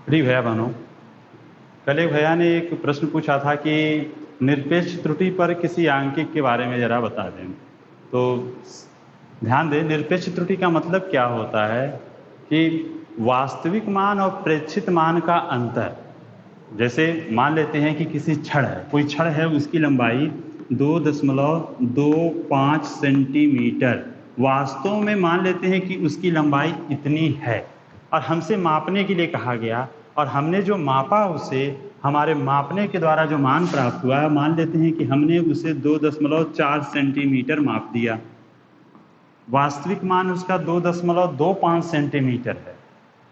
प्रिय भैया बहनों, कल एक भैया ने एक प्रश्न पूछा था कि निरपेक्ष त्रुटि पर किसी आंकिक के बारे में जरा बता दें। तो ध्यान दें, निरपेक्ष त्रुटि का मतलब क्या होता है कि वास्तविक मान और प्रेक्षित मान का अंतर। जैसे मान लेते हैं कि किसी छड़ है, कोई छड़ है, उसकी लंबाई 2.25 सेंटीमीटर, वास्तव में मान लेते हैं कि उसकी लंबाई इतनी है और हमसे मापने के लिए कहा गया और हमने जो मापा उसे हमारे मापने के द्वारा जो मान प्राप्त हुआ, मान लेते हैं कि हमने उसे 2.4 सेंटीमीटर माप दिया। वास्तविक मान उसका 2.25 सेंटीमीटर है,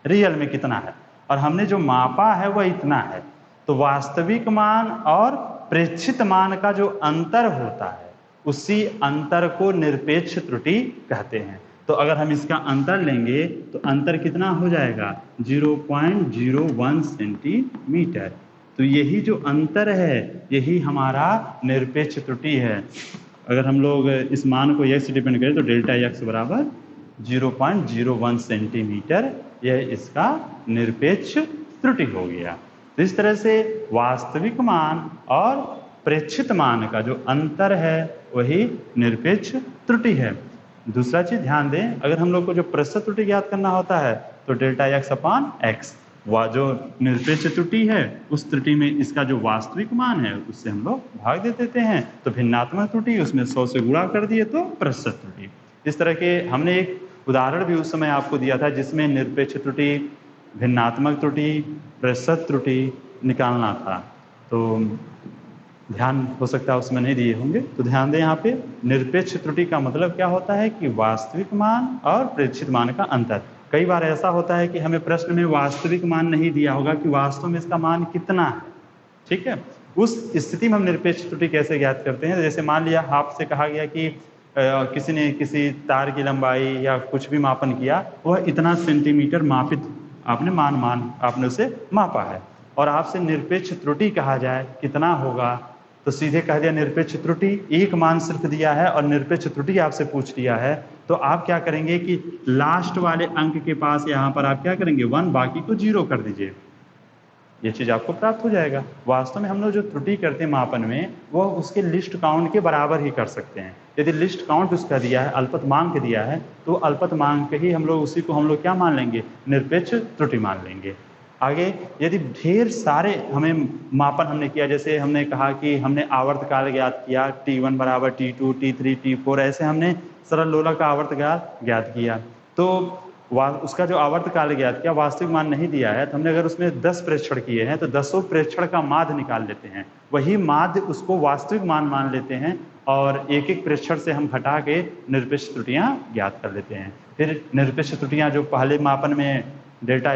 रियल में कितना है, और हमने जो मापा है वह इतना है। तो वास्तविक मान और प्रेक्षित मान का जो अंतर होता है, उसी अंतर को निरपेक्ष त्रुटि कहते हैं। तो अगर हम इसका अंतर लेंगे तो अंतर कितना हो जाएगा? 0.01 सेंटीमीटर। तो यही जो अंतर है, यही हमारा निरपेक्ष त्रुटि है। अगर हम लोग इस मान को x से डिपेंड करें तो डेल्टा x बराबर 0.01 सेंटीमीटर, यह इसका निरपेक्ष त्रुटि हो गया। तो इस तरह से वास्तविक मान और प्रेक्षित मान का जो अंतर है वही निरपेक्ष त्रुटि है। दूसरा चीज ध्यान दें, अगर हम लोग को जो प्रतिशत त्रुटि ज्ञात करना होता है तो डेल्टा x अपान x, वह जो निरपेक्ष त्रुटि है उस त्रुटि में इसका जो वास्तविक मान है उससे हम लोग भाग दे देते हैं, तो भिन्नात्मक त्रुटि उसमें 100 से गुणा कर दिए तो प्रतिशत त्रुटि। इस तरह के हमने एक उदाहरण भी उस समय आपको दिया था जिसमें निरपेक्ष त्रुटि, भिन्नात्मक त्रुटि, प्रतिशत त्रुटि निकालना था। तो ध्यान हो सकता है उसमें नहीं दिए होंगे, तो ध्यान दें यहाँ पे निरपेक्ष त्रुटि का मतलब क्या होता है कि वास्तविक मान और प्रेक्षित मान का अंतर। कई बार ऐसा होता है कि हमें प्रश्न में वास्तविक मान नहीं दिया होगा कि वास्तव में इसका मान कितना है, ठीक है। उस स्थिति में हम निरपेक्ष त्रुटि कैसे ज्ञात करते हैं? जैसे मान लिया आपसे कहा गया कि किसी ने किसी तार की लंबाई या कुछ भी मापन किया, वह इतना सेंटीमीटर मापित आपने आपने उसे मापा है, और आपसे निरपेक्ष त्रुटि कहा जाए कितना होगा, तो सीधे कह दिया निरपेक्ष त्रुटि, एक मान सिर्फ दिया है और निरपेक्ष त्रुटि आपसे पूछ लिया है, तो आप क्या करेंगे कि लास्ट वाले अंक के पास यहाँ पर आप क्या करेंगे 1, बाकी को 0 कर दीजिए, ये चीज आपको प्राप्त हो जाएगा। वास्तव में हम लोग जो त्रुटि करते हैं मापन में, वह उसके लिस्ट काउंट के बराबर ही कर सकते हैं। यदि लिस्ट काउंट उसका दिया है, अल्पतमांक दिया है, तो अल्पतमांक ही हम लोग उसी को हम लोग क्या मान लेंगे? निरपेक्ष त्रुटि मान लेंगे। आगे यदि ढेर सारे हमें मापन हमने किया, जैसे हमने कहा कि हमने आवर्तकाल ज्ञात किया, T1 बराबर T2, T3, T4, ऐसे हमने सरल लोलक का आवर्तकाल ज्ञात किया, तो उसका जो आवर्तकाल ज्ञात किया, वास्तविक मान नहीं दिया है, तो हमने अगर उसमें 10 प्रेक्षण किए हैं तो 10 प्रेक्षण का माध्य निकाल लेते हैं, वही माध्य उसको वास्तविक मान लेते हैं और एक एक प्रेक्षण से हम घटा के निरपेक्ष त्रुटियां ज्ञात कर लेते हैं। फिर निरपेक्ष त्रुटियां जो पहले मापन में डेल्टा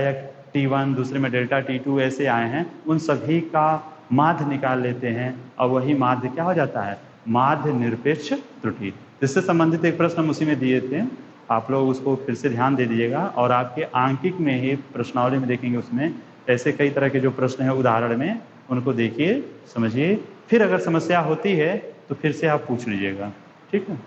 T1, दूसरे में डेल्टा T2 ऐसे आए हैं, उन सभी का माध्य निकाल लेते हैं और वही माध्य क्या हो जाता है? माध्य निरपेक्ष त्रुटि। इससे संबंधित एक प्रश्न हम उसी में दिए थे, आप लोग उसको फिर से ध्यान दे दीजिएगा, और आपके आंकिक में ही प्रश्नावली में देखेंगे, उसमें ऐसे कई तरह के जो प्रश्न है उदाहरण में, उनको देखिए, समझिए, फिर अगर समस्या होती है तो फिर से आप पूछ लीजिएगा, ठीक है।